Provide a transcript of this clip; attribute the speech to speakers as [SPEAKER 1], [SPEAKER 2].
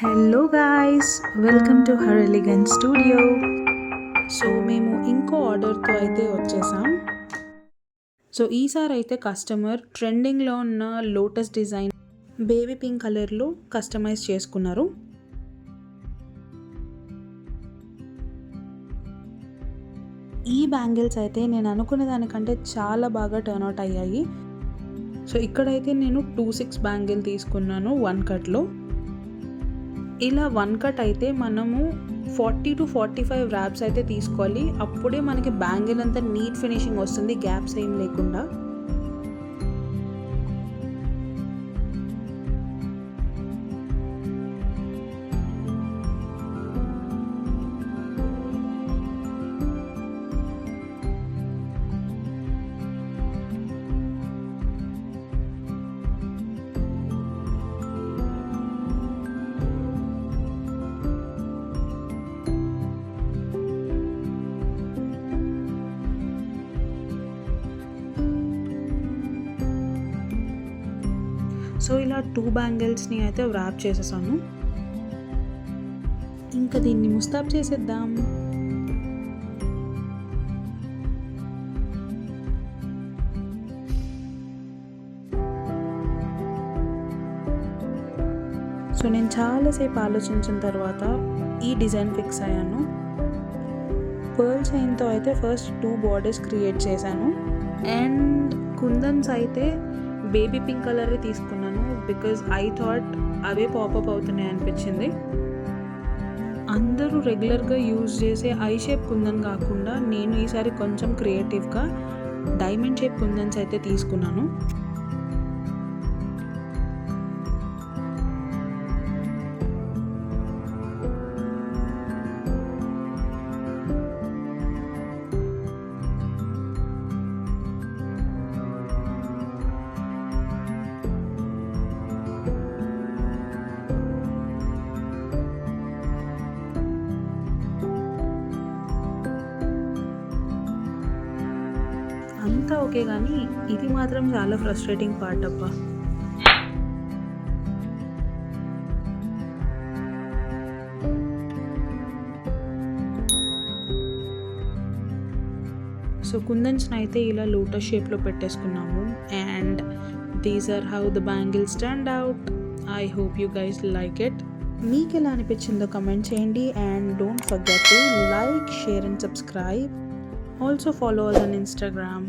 [SPEAKER 1] Hello guys, welcome to her elegant studio. So మేము ఇంకో ఆర్డర్తో అయితే వచ్చేసాం. సో ఈసారి అయితే కస్టమర్ ట్రెండింగ్లో ఉన్న లోటస్ డిజైన్ బేబీ పింక్ కలర్లో కస్టమైజ్ చేసుకున్నారు. ఈ బ్యాంగిల్స్ అయితే నేను అనుకునే దానికంటే చాలా బాగా టర్న్ అవుట్ అయ్యాయి. సో ఇక్కడైతే నేను 2/6 బ్యాంగిల్ తీసుకున్నాను 1 కట్లో. ఇలా 1 కట్ అయితే మనము 40 to 45 ర్యాప్స్ అయితే తీసుకోవాలి. అప్పుడే మనకి బ్యాంగిల్ అంతా నీట్ ఫినిషింగ్ వస్తుంది, గ్యాప్స్ ఏం లేకుండా. సో ఇలా 2 బ్యాంగిల్స్ని అయితే ర్యాప్ చేసేసాను. ఇంకా దీన్ని ముస్తాబ్ చేసేద్దాం. సో నేను చాలాసేపు ఆలోచించిన తర్వాత ఈ డిజైన్ ఫిక్స్ అయ్యాను. పర్ల్ చైన్తో అయితే ఫస్ట్ 2 బార్డర్స్ క్రియేట్ చేశాను. అండ్ కుందన్స్ అయితే బేబీ పింక్ కలరే తీసుకున్నాను, because I thought away popup అవుతున్నాయి అనిపించింది. అందరూ రెగ్యులర్గా యూజ్ చేసే ఐ షేప్ కుందన్ కాకుండా నేను ఈసారి కొంచెం క్రియేటివ్గా డైమండ్ షేప్ కుందన్స్ అయితే తీసుకున్నాను. అంతా ఓకే, కానీ ఇది మాత్రం చాలా ఫ్రస్ట్రేటింగ్ పార్ట్ అబ్బా. సో కుందన్స్ని అయితే ఇలా లోటస్ షేప్లో పెట్టేసుకున్నాము. And these are how the bangles turned out. I hope you guys like it. మీకు ఎలా అనిపించిందో కమెంట్ చేయండి. And don't forget to like, share and subscribe. Also follow us on Instagram.